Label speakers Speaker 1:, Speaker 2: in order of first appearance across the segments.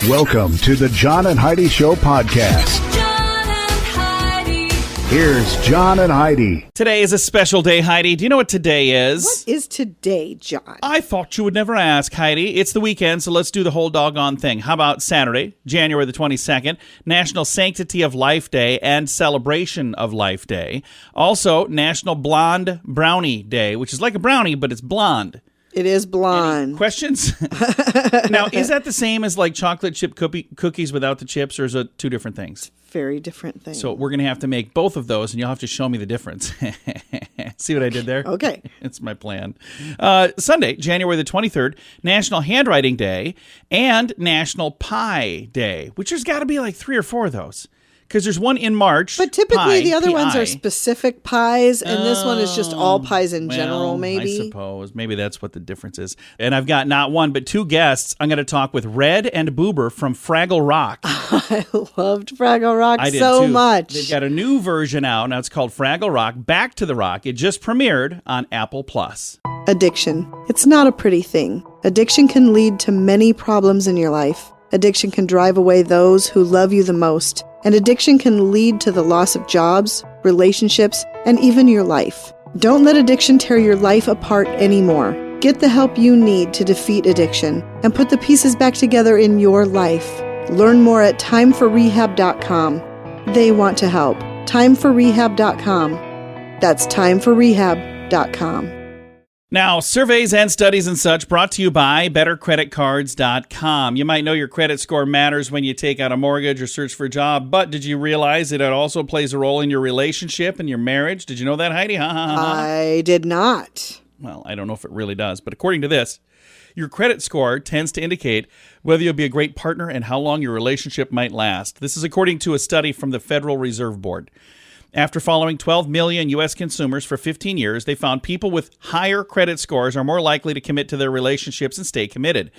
Speaker 1: Welcome to the John and Heidi Show podcast.
Speaker 2: John and Heidi.
Speaker 1: Here's John and Heidi.
Speaker 3: Today is a special day, Heidi. Do you know what today is?
Speaker 4: What is today, John?
Speaker 3: I thought you would never ask, Heidi. It's the weekend, so let's do the whole doggone thing. How about Saturday, January the 22nd, National Sanctity of Life Day and Celebration of Life Day. Also, National Blonde Brownie Day, which is like a brownie, but it's blonde.
Speaker 4: It is blonde.
Speaker 3: Any questions? Now, is that the same as like chocolate chip cookies without the chips, or is it two different things?
Speaker 4: Very different thing.
Speaker 3: So we're going to have to make both of those, and you'll have to show me the difference. See what I did there?
Speaker 4: Okay.
Speaker 3: It's my plan. Sunday, January the 23rd, National Handwriting Day and National Pie Day, which there's got to be like 3 or 4 of those. Because there's one in March.
Speaker 4: But typically
Speaker 3: pie,
Speaker 4: the other ones
Speaker 3: P-I.
Speaker 4: are specific pies, and this one is just all pies in general,
Speaker 3: Well,
Speaker 4: maybe.
Speaker 3: I suppose. Maybe that's what the difference is. And I've got not one, but 2 guests. I'm going to talk with Red and Boober from Fraggle Rock.
Speaker 4: I loved Fraggle Rock
Speaker 3: I did
Speaker 4: so
Speaker 3: too.
Speaker 4: much.
Speaker 3: They've got a new version out. Now it's called Fraggle Rock, Back to the Rock. It just premiered on Apple Plus.
Speaker 4: Addiction. It's not a pretty thing. Addiction can lead to many problems in your life. Addiction can drive away those who love you the most. And addiction can lead to the loss of jobs, relationships, and even your life. Don't let addiction tear your life apart anymore. Get the help you need to defeat addiction and put the pieces back together in your life. Learn more at timeforrehab.com. They want to help. Timeforrehab.com. That's timeforrehab.com.
Speaker 3: Now, surveys and studies and such brought to you by BetterCreditCards.com. You might know your credit score matters when you take out a mortgage or search for a job, but did you realize that it also plays a role in your relationship and your marriage? Did you know that, Heidi?
Speaker 4: I did not.
Speaker 3: Well, I don't know if it really does, but according to this, your credit score tends to indicate whether you'll be a great partner and how long your relationship might last. This is according to a study from the Federal Reserve Board. After following 12 million U.S. consumers for 15 years, they found people with higher credit scores are more likely to commit to their relationships and stay committed.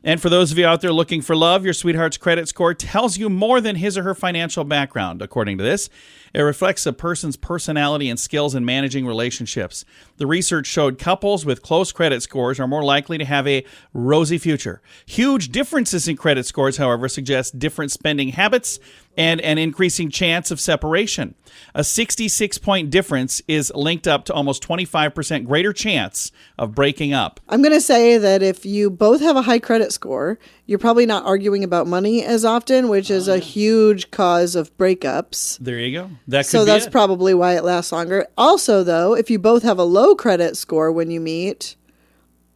Speaker 3: And for those of you out there looking for love, your sweetheart's credit score tells you more than his or her financial background. According to this, it reflects a person's personality and skills in managing relationships. The research showed couples with close credit scores are more likely to have a rosy future. Huge differences in credit scores, however, suggest different spending habits and an increasing chance of separation. A 66-point difference is linked up to almost 25% greater chance of breaking up.
Speaker 4: I'm going to say that if you both have a high credit score, you're probably not arguing about money as often, which is a huge cause of breakups.
Speaker 3: There you go. That could
Speaker 4: So
Speaker 3: be
Speaker 4: that's
Speaker 3: it.
Speaker 4: probably why it lasts longer. Also, though, if you both have a low credit score when you meet,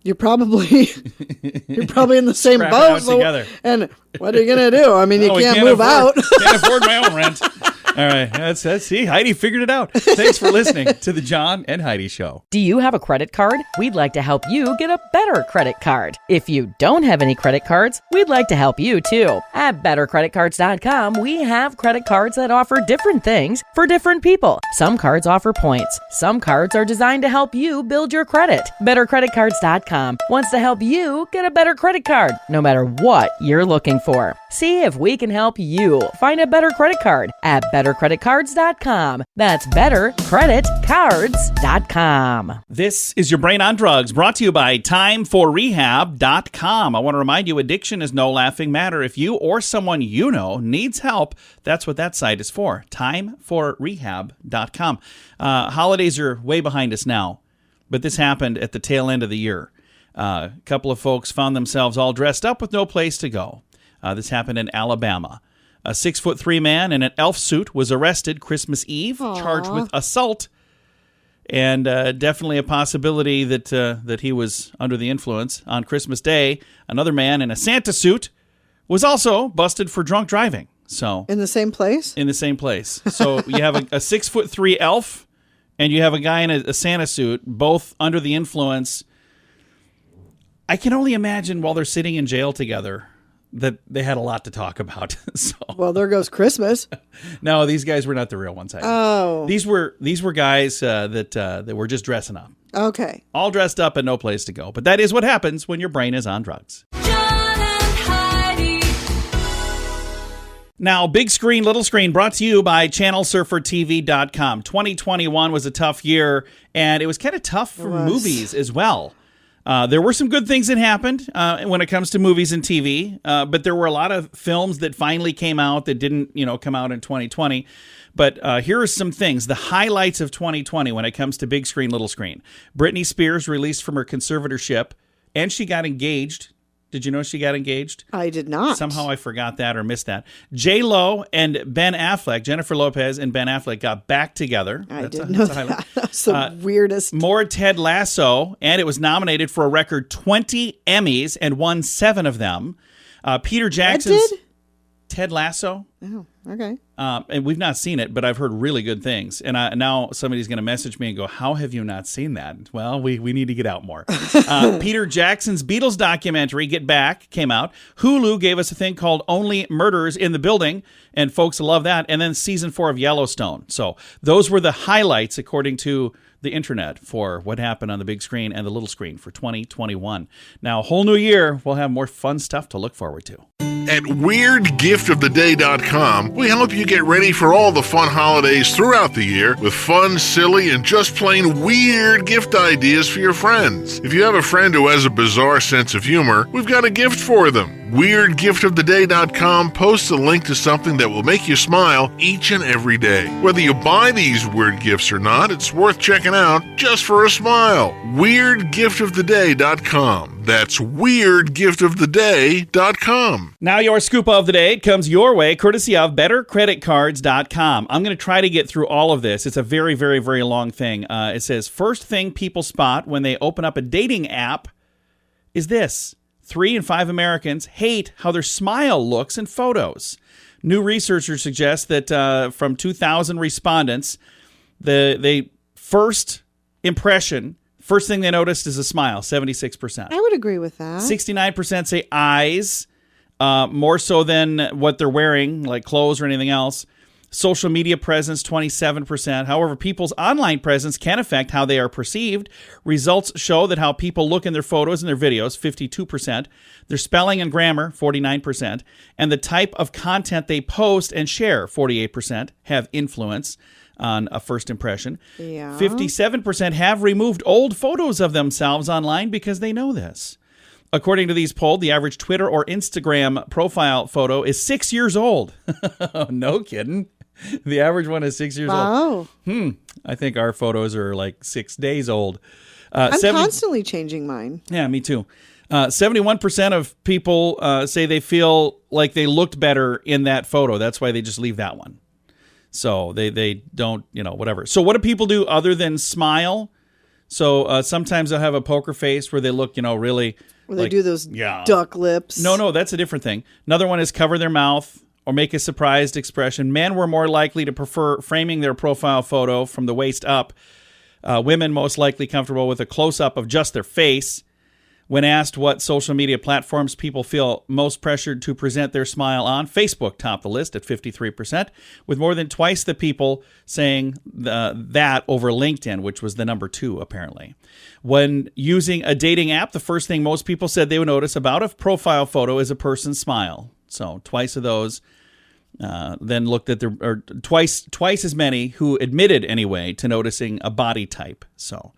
Speaker 4: you're probably in the same
Speaker 3: Scrap it
Speaker 4: boat.
Speaker 3: out together.
Speaker 4: And what are you going to do? I mean, you
Speaker 3: We
Speaker 4: can't move out.
Speaker 3: Can't afford my own rent. All right. That's see, Heidi figured it out. Thanks for listening to the John and Heidi Show.
Speaker 5: Do you have a credit card? We'd like to help you get a better credit card. If you don't have any credit cards, we'd like to help you too. At BetterCreditCards.com, we have credit cards that offer different things for different people. Some cards offer points. Some cards are designed to help you build your credit. BetterCreditCards.com wants to help you get a better credit card, no matter what you're looking for. See if we can help you find a better credit card at BetterCreditCards.com. That's BetterCreditCards.com.
Speaker 3: This is Your Brain on Drugs, brought to you by TimeForRehab.com. I want to remind you, addiction is no laughing matter. If you or someone you know needs help, that's what that site is for, TimeForRehab.com. Holidays are way behind us now, but this happened at the tail end of the year. A couple of folks found themselves all dressed up with no place to go. This happened in Alabama. A 6'3" man in an elf suit was arrested Christmas Eve, charged with assault, and definitely a possibility that he was under the influence. On Christmas Day, another man in a Santa suit was also busted for drunk driving. So
Speaker 4: In the same place?
Speaker 3: in the same place. So you have a 6'3" elf, and you have a guy in a Santa suit, both under the influence. I can only imagine while they're sitting in jail together that they had a lot to talk about. So
Speaker 4: Well, there goes Christmas.
Speaker 3: no, these guys were not the real ones. Heidi.
Speaker 4: Oh.
Speaker 3: These were guys that were just dressing up,
Speaker 4: Okay.
Speaker 3: all dressed up and no place to go. But that is what happens when your brain is on drugs.
Speaker 2: John and Heidi.
Speaker 3: Now, big screen, little screen, brought to you by ChannelSurferTV.com. 2021 was a tough year, and it was kind of tough for movies as well. There were some good things that happened when it comes to movies and TV, but there were a lot of films that finally came out that didn't, come out in 2020. But here are some things, the highlights of 2020 when it comes to big screen, little screen. Britney Spears released from her conservatorship, and she got engaged. Did you know she got engaged?
Speaker 4: I did not.
Speaker 3: Somehow I forgot that or missed that. J-Lo and Ben Affleck, Jennifer Lopez and Ben Affleck got back together.
Speaker 4: I didn't know that. That's the weirdest.
Speaker 3: More Ted Lasso, and it was nominated for a record 20 Emmys and won 7 of them. Peter Jackson's Ted Lasso.
Speaker 4: Oh, okay.
Speaker 3: And we've not seen it, but I've heard really good things. And now somebody's going to message me and go, how have you not seen that? Well, we need to get out more. Peter Jackson's Beatles documentary, Get Back, came out. Hulu gave us a thing called Only Murders in the Building, and folks love that. And then season 4 of Yellowstone. So those were the highlights, according to the internet, for what happened on the big screen and the little screen for 2021. Now, a whole new year, we'll have more fun stuff to look forward to.
Speaker 6: At WeirdGiftOfTheDay.com, we help you get ready for all the fun holidays throughout the year with fun, silly, and just plain weird gift ideas for your friends. If you have a friend who has a bizarre sense of humor, we've got a gift for them. WeirdGiftOfTheDay.com posts a link to something that will make you smile each and every day. Whether you buy these weird gifts or not, it's worth checking out just for a smile. WeirdGiftOfTheDay.com. That's WeirdGiftOfTheDay.com.
Speaker 3: Now your scoop of the day, it comes your way, courtesy of BetterCreditCards.com. I'm going to try to get through all of this. It's a very, very, very long thing. It says, first thing people spot when they open up a dating app is this. 3 in 5 Americans hate how their smile looks in photos. New researchers suggest that from 2,000 respondents, the first impression, first thing they noticed is a smile, 76%.
Speaker 4: I would agree with that.
Speaker 3: 69% say eyes, more so than what they're wearing, like clothes or anything else. Social media presence, 27%. However, people's online presence can affect how they are perceived. Results show that how people look in their photos and their videos, 52%. Their spelling and grammar, 49%. And the type of content they post and share, 48%, have influence on a first impression.
Speaker 4: Yeah.
Speaker 3: 57% have removed old photos of themselves online because they know this. According to these polled, the average Twitter or Instagram profile photo is 6 years old. No kidding. The average one is 6 years old.
Speaker 4: Wow.
Speaker 3: I think our photos are like 6 days old.
Speaker 4: I'm constantly changing mine.
Speaker 3: Yeah, me too. 71% of people say they feel like they looked better in that photo. That's why they just leave that one. So they don't, whatever. So what do people do other than smile? So sometimes they'll have a poker face where they look, really...
Speaker 4: Where they do those duck lips.
Speaker 3: No, that's a different thing. Another one is cover their mouth or make a surprised expression. Men were more likely to prefer framing their profile photo from the waist up. Women most likely comfortable with a close-up of just their face. When asked what social media platforms people feel most pressured to present their smile on, Facebook topped the list at 53%, with more than twice the people saying that over LinkedIn, which was the number 2, apparently. When using a dating app, the first thing most people said they would notice about a profile photo is a person's smile. So twice of those then looked at twice as many who admitted anyway to noticing a body type. So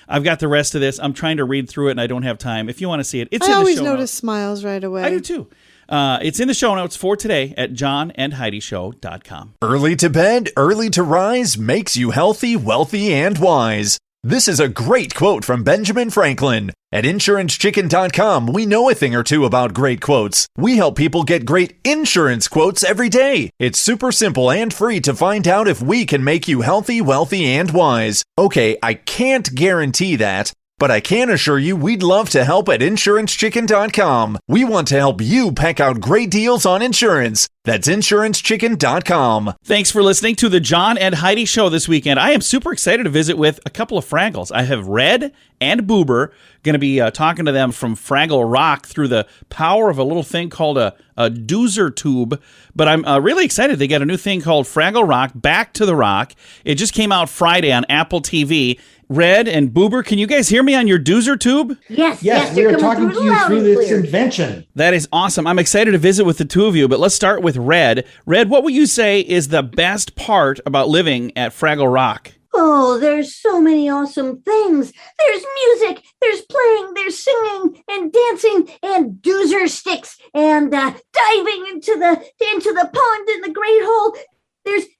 Speaker 3: I've got the rest of this. I'm trying to read through it and I don't have time. If you want to see it, it's in the show notes.
Speaker 4: I always notice smiles right away.
Speaker 3: I do too. It's in the show notes for today at johnandheidishow.com.
Speaker 7: Early to bed, early to rise makes you healthy, wealthy, and wise. This is a great quote from Benjamin Franklin. At InsuranceChicken.com, we know a thing or two about great quotes. We help people get great insurance quotes every day. It's super simple and free to find out if we can make you healthy, wealthy, and wise. Okay, I can't guarantee that, but I can assure you we'd love to help at InsuranceChicken.com. We want to help you peck out great deals on insurance. That's InsuranceChicken.com.
Speaker 3: Thanks for listening to the John and Heidi Show this weekend. I am super excited to visit with a couple of Fraggles. I have Red and Boober. Going to be talking to them from Fraggle Rock through the power of a little thing called a doozer tube. But I'm really excited. They got a new thing called Fraggle Rock, Back to the Rock. It just came out Friday on Apple TV. Red and Boober, can you guys hear me on your doozer tube?
Speaker 8: Yes, we are talking to you through this
Speaker 9: clear.
Speaker 8: invention.
Speaker 3: That is awesome. I'm excited to visit with the two of you, but let's start with Red. Red, what would you say is the best part about living at Fraggle Rock?
Speaker 9: Oh, there's so many awesome things. There's music, there's playing, there's singing and dancing and doozer sticks and diving into the pond in the Great Hall.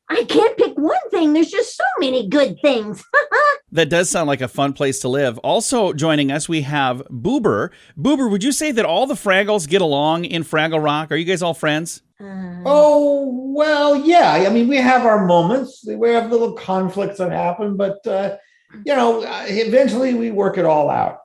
Speaker 9: I can't pick one thing. There's just so many good things.
Speaker 3: That does sound like a fun place to live. Also joining us, we have Boober. Boober, would you say that all the Fraggles get along in Fraggle Rock? Are you guys all friends?
Speaker 8: Oh, well, yeah. I mean, we have our moments. We have little conflicts that happen, but, eventually we work it all out.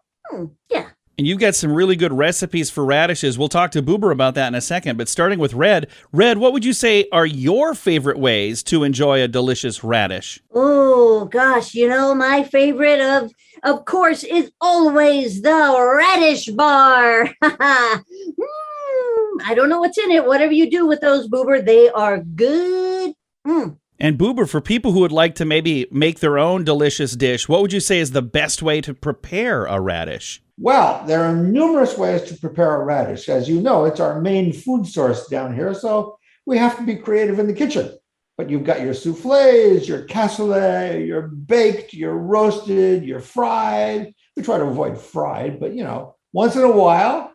Speaker 9: Yeah.
Speaker 3: And you've got some really good recipes for radishes. We'll talk to Boober about that in a second. But starting with Red, what would you say are your favorite ways to enjoy a delicious radish?
Speaker 9: Oh, gosh, my favorite of course, is always the radish bar. I don't know what's in it. Whatever you do with those, Boober, they are good.
Speaker 3: And Boober, for people who would like to maybe make their own delicious dish, what would you say is the best way to prepare a radish?
Speaker 8: Well, there are numerous ways to prepare a radish. As you know, it's our main food source down here, so we have to be creative in the kitchen. But you've got your soufflés, your cassoulet, your baked, your roasted, your fried. We try to avoid fried, but, once in a while.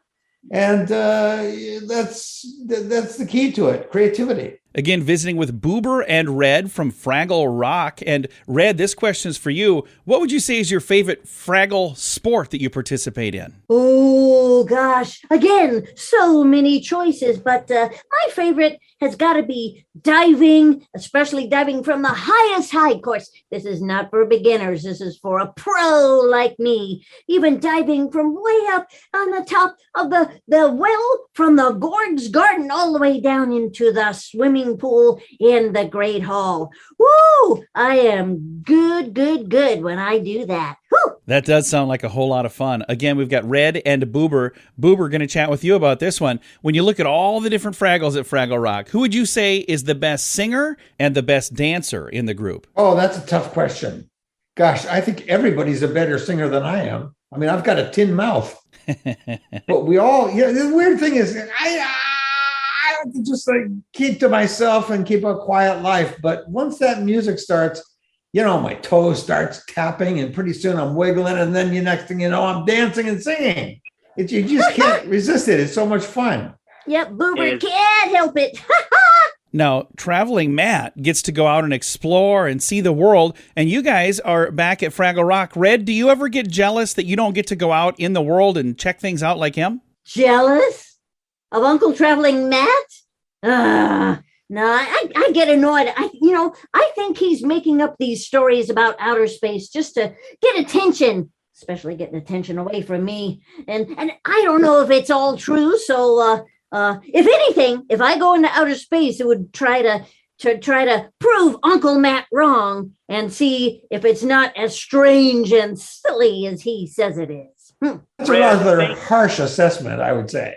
Speaker 8: And that's the key to it, creativity.
Speaker 3: Again, visiting with Boober and Red from Fraggle Rock. And Red, this question is for you. What would you say is your favorite Fraggle sport that you participate in?
Speaker 9: Oh, gosh. Again, so many choices, but my favorite has got to be diving, especially diving from the highest height. Of course, this is not for beginners. This is for a pro like me. Even diving from way up on the top of the well, from the Gord's Garden all the way down into the swimming pool in the Great Hall. Woo! I am good when I do that. Woo!
Speaker 3: That does sound like a whole lot of fun. Again, we've got Red and Boober. Boober, going to chat with you about this one. When you look at all the different Fraggles at Fraggle Rock, who would you say is the best singer and the best dancer in the group?
Speaker 8: Oh, that's a tough question. Gosh, I think everybody's a better singer than I am. I mean, I've got a tin mouth. But we all, the weird thing is, I have to just keep to myself and keep a quiet life. But once that music starts, my toe starts tapping and pretty soon I'm wiggling. And then the next thing you know, I'm dancing and singing. You just can't resist it. It's so much fun.
Speaker 9: Yep, Boober can't help it.
Speaker 3: Now, Traveling Matt gets to go out and explore and see the world, and you guys are back at Fraggle Rock. Red, do you ever get jealous that you don't get to go out in the world and check things out like him?
Speaker 9: Jealous of Uncle Traveling Matt? No, I get annoyed. I think he's making up these stories about outer space just to get attention, especially getting attention away from me. And I don't know if it's all true, so if anything, if I go into outer space, it would try to prove Uncle Matt wrong and see if it's not as strange and silly as he says it is.
Speaker 8: That's a rather harsh assessment, I would say.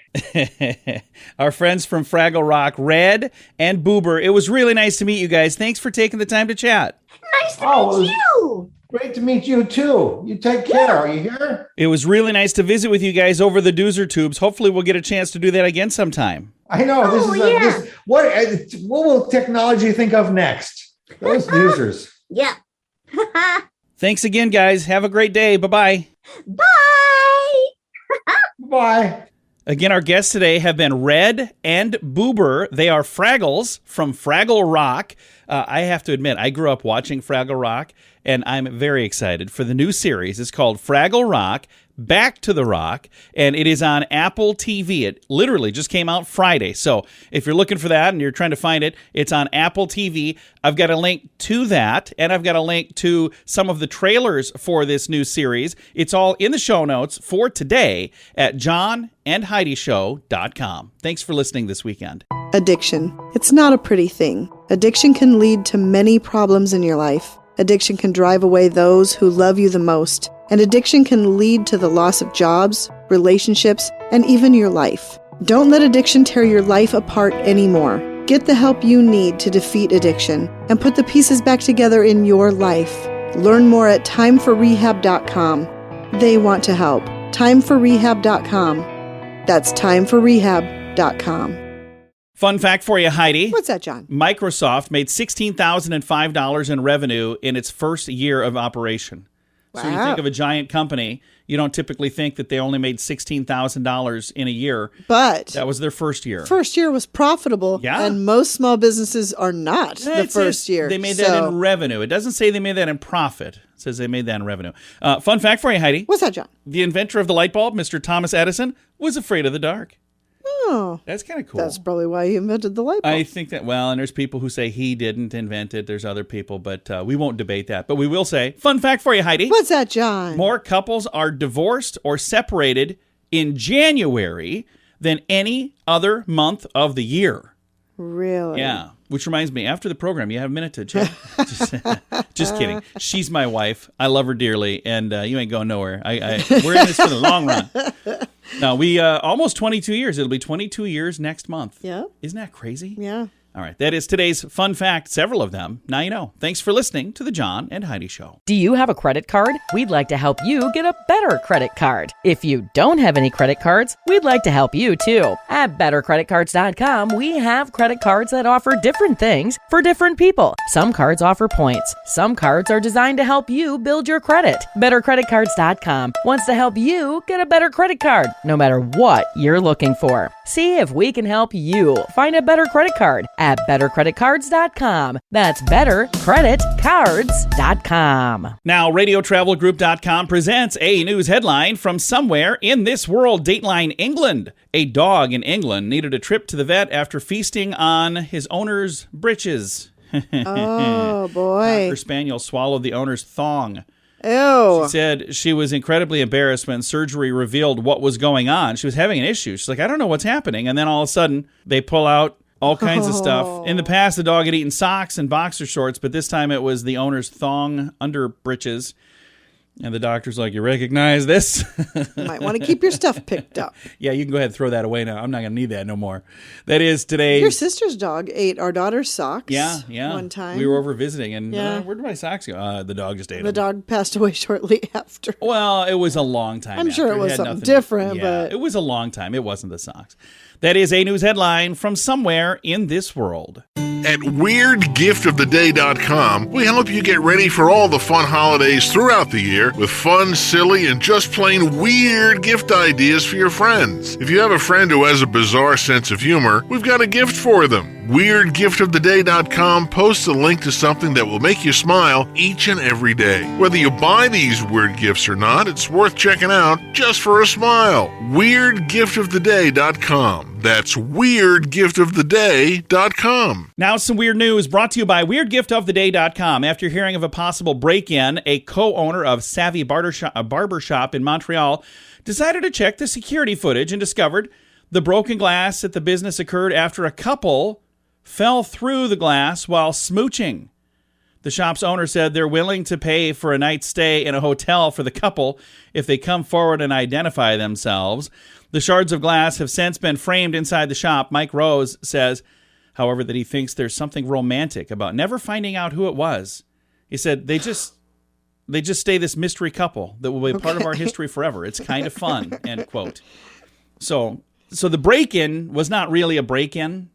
Speaker 3: Our friends from Fraggle Rock, Red and Boober. It was really nice to meet you guys. Thanks for taking the time to chat.
Speaker 9: Nice to meet you.
Speaker 8: Great to meet you, too. You take care. Are you here?
Speaker 3: It was really nice to visit with you guys over the doozer tubes. Hopefully we'll get a chance to do that again sometime.
Speaker 8: I know. What will technology think of next? Those doozers.
Speaker 9: Yeah.
Speaker 3: Thanks again, guys. Have a great day. Bye-bye.
Speaker 9: Bye.
Speaker 8: Bye.
Speaker 3: Again, our guests today have been Red and Boober. They are Fraggles from Fraggle Rock. I have to admit, I grew up watching Fraggle Rock, and I'm very excited for the new series. It's called Fraggle Rock, Back to the Rock, and it is on Apple TV. It literally just came out Friday. So if you're looking for that and you're trying to find it, it's on Apple TV. I've got a link to that, and I've got a link to some of the trailers for this new series. It's all in the show notes for today at johnandheidishow.com. Thanks for listening this weekend.
Speaker 4: Addiction. It's not a pretty thing. Addiction can lead to many problems in your life. Addiction can drive away those who love you the most. And addiction can lead to the loss of jobs, relationships, and even your life. Don't let addiction tear your life apart anymore. Get the help you need to defeat addiction and put the pieces back together in your life. Learn more at timeforrehab.com. They want to help. Timeforrehab.com. That's timeforrehab.com.
Speaker 3: Fun fact for you, Heidi.
Speaker 4: What's that, John?
Speaker 3: Microsoft made $16,005 in revenue in its first year of operation. So you
Speaker 4: Wow.
Speaker 3: think of a giant company, you don't typically think that they only made $16,000 in a year.
Speaker 4: But
Speaker 3: That was their first year.
Speaker 4: first year was profitable,
Speaker 3: Yeah.
Speaker 4: and most small businesses are not the
Speaker 3: It
Speaker 4: first
Speaker 3: says
Speaker 4: year.
Speaker 3: They made that
Speaker 4: So-
Speaker 3: in revenue. It doesn't say they made that in profit. It says they made that in revenue. Fun fact for you, Heidi.
Speaker 4: What's that, John?
Speaker 3: The inventor of the light bulb, Mr. Thomas Edison, was afraid of the dark.
Speaker 4: Oh,
Speaker 3: That's kind of cool.
Speaker 4: that's probably why he invented the light bulb.
Speaker 3: I think that, well, and there's people who say he didn't invent it. There's other people, but we won't debate that. But we will say, fun fact for you, Heidi.
Speaker 4: What's that, John?
Speaker 3: More couples are divorced or separated in January than any other month of the year.
Speaker 4: Really?
Speaker 3: Yeah. Which reminds me, after the program, you have a minute to chat. Just kidding. She's my wife. I love her dearly, and you ain't going nowhere. We're in this for the long run. No, we almost 22 years. It'll be 22 years next month.
Speaker 4: Yeah.
Speaker 3: Isn't that crazy?
Speaker 4: Yeah.
Speaker 3: All right. That is today's fun fact. Several of them. Now you know. Thanks for listening to the John and Heidi Show.
Speaker 5: Do you have a credit card? We'd like to help you get a better credit card. If you don't have any credit cards, we'd like to help you too. At bettercreditcards.com, we have credit cards that offer different things for different people. Some cards offer points. Some cards are designed to help you build your credit. Bettercreditcards.com wants to help you get a better credit card, no matter what you're looking for. See if we can help you find a better credit card at bettercreditcards.com. That's bettercreditcards.com.
Speaker 3: Now, RadioTravelGroup.com presents a news headline from somewhere in this world, Dateline England. A dog in England needed a trip to the vet after feasting on his owner's britches.
Speaker 4: Oh, boy.
Speaker 3: Her spaniel swallowed the owner's thong.
Speaker 4: Ew.
Speaker 3: She said she was incredibly embarrassed when surgery revealed what was going on. She was having an issue. She's like, I don't know what's happening. And then all of a sudden, they pull out all kinds of stuff. In the past, the dog had eaten socks and boxer shorts, but this time it was the owner's thong under britches. And the doctor's like, you recognize this?
Speaker 4: Might want to keep your stuff picked up.
Speaker 3: Yeah, you can go ahead and throw that away now. I'm not going to need that no more. That is today's...
Speaker 4: Your sister's dog ate our daughter's socks.
Speaker 3: Yeah.
Speaker 4: One time.
Speaker 3: We were over visiting, and
Speaker 4: Yeah.
Speaker 3: where did my socks go? The dog just ate
Speaker 4: The
Speaker 3: them.
Speaker 4: dog passed away shortly after.
Speaker 3: Well, it was a long time
Speaker 4: I'm sure
Speaker 3: after.
Speaker 4: it was
Speaker 3: had
Speaker 4: something
Speaker 3: nothing-
Speaker 4: different,
Speaker 3: yeah,
Speaker 4: but-
Speaker 3: it was a long time. It wasn't the socks. That is a news headline from somewhere in this world.
Speaker 6: At WeirdGiftOfTheDay.com, we help you get ready for all the fun holidays throughout the year with fun, silly, and just plain weird gift ideas for your friends. If you have a friend who has a bizarre sense of humor, we've got a gift for them. WeirdGiftOfTheDay.com posts a link to something that will make you smile each and every day. Whether you buy these weird gifts or not, it's worth checking out just for a smile. WeirdGiftOfTheDay.com. That's WeirdGiftOfTheDay.com.
Speaker 3: Now, some weird news brought to you by WeirdGiftOfTheDay.com. After hearing of a possible break-in, a co-owner of Savvy Barbershop in Montreal decided to check the security footage and discovered the broken glass at the business occurred after a couple fell through the glass while smooching. The shop's owner said they're willing to pay for a night's stay in a hotel for the couple if they come forward and identify themselves. The shards of glass have since been framed inside the shop. Mike Rose says, however, that he thinks there's something romantic about never finding out who it was. He said they just stay this mystery couple that will be a part of our history forever. It's kind of fun, end quote. So the break-in was not really a break-in.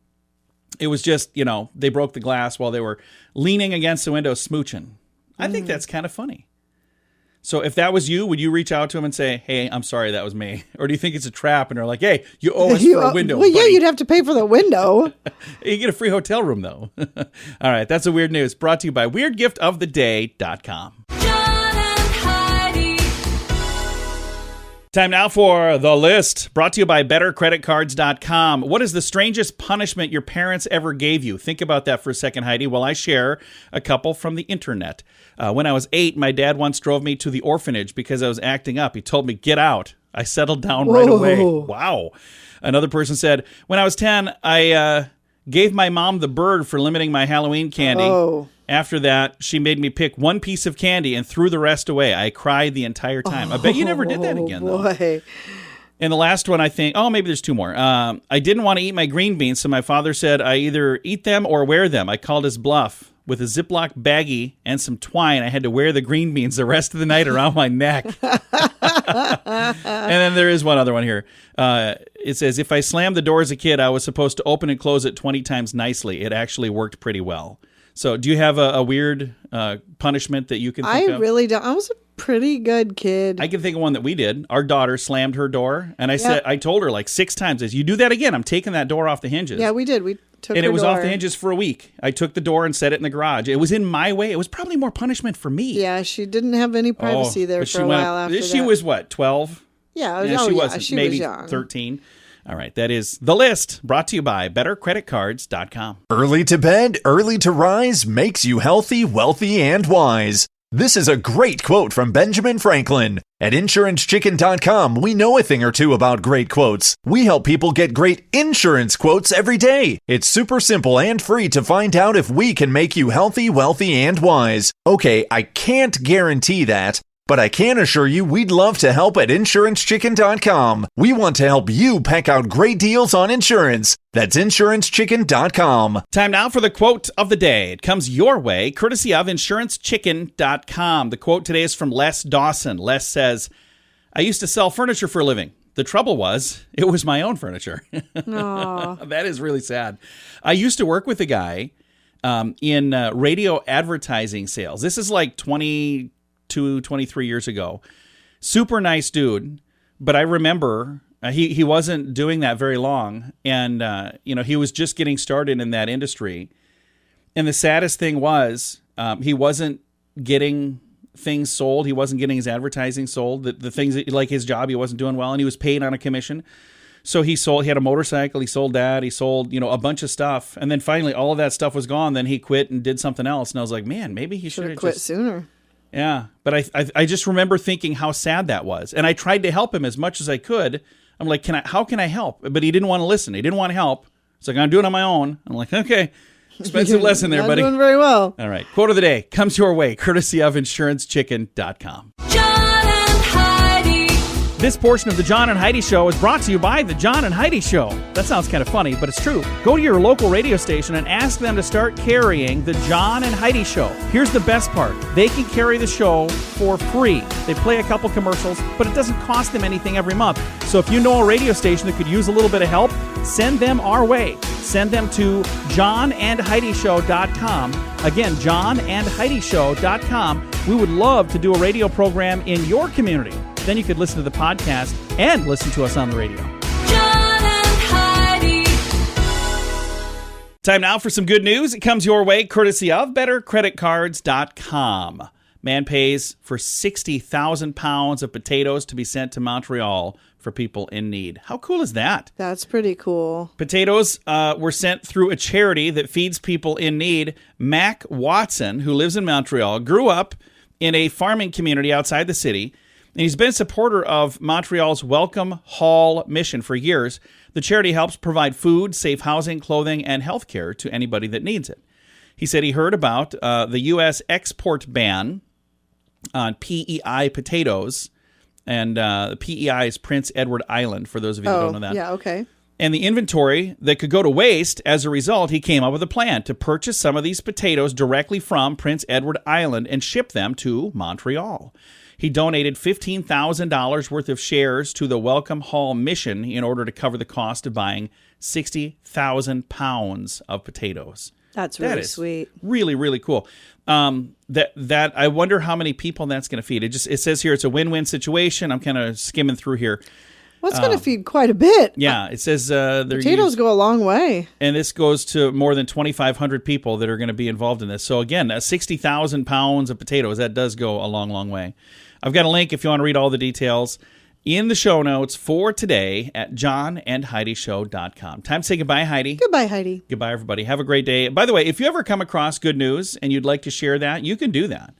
Speaker 3: It was just, they broke the glass while they were leaning against the window smooching. I think that's kind of funny. So if that was you, would you reach out to him and say, hey, I'm sorry, that was me? Or do you think it's a trap and they're like, hey, you owe us for a window,
Speaker 4: Well, yeah,
Speaker 3: buddy.
Speaker 4: you'd have to pay for the window.
Speaker 3: You get a free hotel room, though. All right, that's a weird news brought to you by WeirdGiftOfTheDay.com.
Speaker 2: John and Heidi.
Speaker 3: Time now for The List, brought to you by BetterCreditCards.com. What is the strangest punishment your parents ever gave you? Think about that for a second, Heidi, while I share a couple from the internet. When I was 8, my dad once drove me to the orphanage because I was acting up. He told me, get out. I settled down right away. Wow. Another person said, when I was 10, I gave my mom the bird for limiting my Halloween candy.
Speaker 4: Oh.
Speaker 3: After that, she made me pick one piece of candy and threw the rest away. I cried the entire time. I bet you never did that again, though.
Speaker 4: Boy.
Speaker 3: And the last one, I think, maybe there's two more. I didn't want to eat my green beans, so my father said I either eat them or wear them. I called his bluff. With a Ziploc baggie and some twine, I had to wear the green beans the rest of the night around my neck. And then there is one other one here. It says, if I slammed the door as a kid, I was supposed to open and close it 20 times nicely. It actually worked pretty well. So do you have a weird punishment that you can think of?
Speaker 4: I really don't. I was a pretty good kid.
Speaker 3: I can think of one that we did. Our daughter slammed her door, and I told her like 6 times, "As you do that again, I'm taking that door off the hinges."
Speaker 4: Yeah, we did. We took
Speaker 3: and
Speaker 4: her
Speaker 3: it was
Speaker 4: door.
Speaker 3: off the hinges for a week. I took the door and set it in the garage. It was in my way. It was probably more punishment for me.
Speaker 4: Yeah, she didn't have any privacy there
Speaker 3: but
Speaker 4: for a while after that.
Speaker 3: She was what, 12?
Speaker 4: Yeah,
Speaker 3: She wasn't.
Speaker 4: she
Speaker 3: Maybe
Speaker 4: was young.
Speaker 3: 13. All right, that is The List, brought to you by BetterCreditCards.com.
Speaker 7: Early to bed, early to rise makes you healthy, wealthy, and wise. This is a great quote from Benjamin Franklin. At InsuranceChicken.com, we know a thing or two about great quotes. We help people get great insurance quotes every day. It's super simple and free to find out if we can make you healthy, wealthy, and wise. Okay, I can't guarantee that, but I can assure you we'd love to help at InsuranceChicken.com. We want to help you pack out great deals on insurance. That's InsuranceChicken.com.
Speaker 3: Time now for the quote of the day. It comes your way, courtesy of InsuranceChicken.com. The quote today is from Les Dawson. Les says, I used to sell furniture for a living. The trouble was, it was my own furniture. That is really sad. I used to work with a guy in radio advertising sales. This is like 22, 23 years ago. Super nice dude. But I remember he wasn't doing that very long. And, he was just getting started in that industry. And the saddest thing was he wasn't getting things sold. He wasn't getting his advertising sold. The things that, like his job, he wasn't doing well. And he was paid on a commission. So he had a motorcycle. He sold that. He sold, a bunch of stuff. And then finally all of that stuff was gone. Then he quit and did something else. And I was like, man, maybe he should have
Speaker 4: quit sooner.
Speaker 3: Yeah, but I just remember thinking how sad that was, and I tried to help him as much as I could. I'm like, how can I help? But he didn't want to listen. He didn't want to help. It's like, I'm doing it on my own. I'm like, okay, expensive lesson there, buddy.
Speaker 4: Not doing very well.
Speaker 3: All right, quote of the day comes your way, courtesy of InsuranceChicken.com.
Speaker 2: John and Heidi.
Speaker 3: This portion of the John and Heidi Show is brought to you by the John and Heidi Show. That sounds kind of funny, but it's true. Go to your local radio station and ask them to start carrying the John and Heidi Show. Here's the best part. They can carry the show for free. They play a couple commercials, but it doesn't cost them anything every month. So if you know a radio station that could use a little bit of help, send them our way. Send them to johnandheidishow.com. Again, johnandheidishow.com. We would love to do a radio program in your community. Then you could listen to the podcast and listen to us on the radio.
Speaker 2: John and Heidi.
Speaker 3: Time now for some good news. It comes your way courtesy of BetterCreditCards.com. Man pays for 60,000 pounds of potatoes to be sent to Montreal for people in need. How cool is that?
Speaker 4: That's pretty cool.
Speaker 3: Potatoes were sent through a charity that feeds people in need. Mac Watson, who lives in Montreal, grew up in a farming community outside the city, and he's been a supporter of Montreal's Welcome Hall mission for years. The charity helps provide food, safe housing, clothing, and health care to anybody that needs it. He said he heard about the U.S. export ban on PEI potatoes, and PEI is Prince Edward Island, for those of you that don't know that.
Speaker 4: Yeah, okay.
Speaker 3: And the inventory that could go to waste. As a result, he came up with a plan to purchase some of these potatoes directly from Prince Edward Island and ship them to Montreal. He donated $15,000 worth of shares to the Welcome Hall mission in order to cover the cost of buying 60,000 pounds of potatoes.
Speaker 4: That's really sweet.
Speaker 3: Really, really cool. That I wonder how many people that's going to feed. It says here it's a win-win situation. I'm kind of skimming through here.
Speaker 4: Well, it's going to feed quite a bit.
Speaker 3: Yeah, it says
Speaker 4: potatoes go a long way.
Speaker 3: And this goes to more than 2,500 people that are going to be involved in this. So again, 60,000 pounds of potatoes, that does go a long, long way. I've got a link if you want to read all the details in the show notes for today at johnandheidishow.com. Time to say goodbye, Heidi.
Speaker 4: Goodbye, Heidi.
Speaker 3: Goodbye, everybody. Have a great day. By the way, if you ever come across good news and you'd like to share that, you can do that.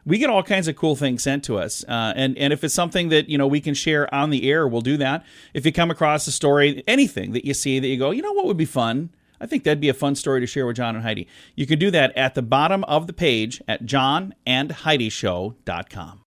Speaker 3: We get all kinds of cool things sent to us. And if it's something that, we can share on the air, we'll do that. If you come across a story, anything that you see that you go, what would be fun? I think that'd be a fun story to share with John and Heidi. You can do that at the bottom of the page at johnandheidishow.com.